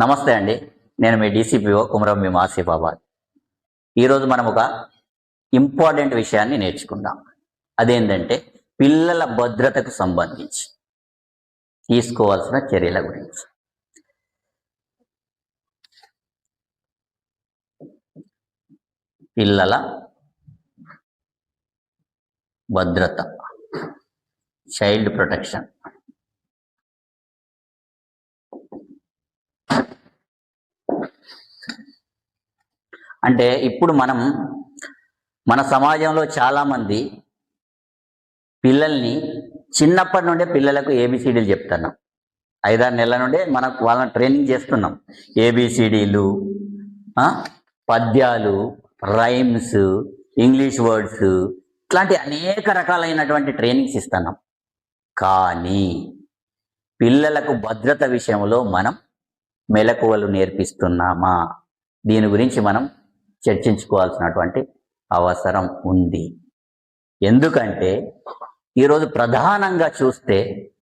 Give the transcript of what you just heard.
నమస్తే అండి. నేను మీ డీసీపీఓ కుమరం భీం ఆసిఫాబాద్. ఈరోజు మనం ఒక ఇంపార్టెంట్ విషయాన్ని నేర్చుకుందాం. అదేంటంటే పిల్లల భద్రతకు సంబంధించి తీసుకోవాల్సిన చర్యల గురించి. పిల్లల భద్రత, చైల్డ్ ప్రొటెక్షన్. అంటే ఇప్పుడు మన సమాజంలో చాలామంది పిల్లల్ని చిన్నప్పటి నుండే పిల్లలకు ఏబిసిడీలు చెప్తున్నాం. 5-6 నెలల నుండే వాళ్ళని ట్రైనింగ్ చేస్తున్నాం. ఏబిసిడీలు, పద్యాలు, రైమ్స్, ఇంగ్లీష్ వర్డ్స్, ఇట్లాంటి అనేక రకాలైనటువంటి ట్రైనింగ్స్ ఇస్తున్నాం. కానీ పిల్లలకు భద్రత విషయంలో మనం మెలకువలు నేర్పిస్తున్నామా? దీని గురించి మనం చర్చించుకోవాల్సినటువంటి అవసరం ఉంది. ఎందుకంటే ఈరోజు ప్రధానంగా చూస్తే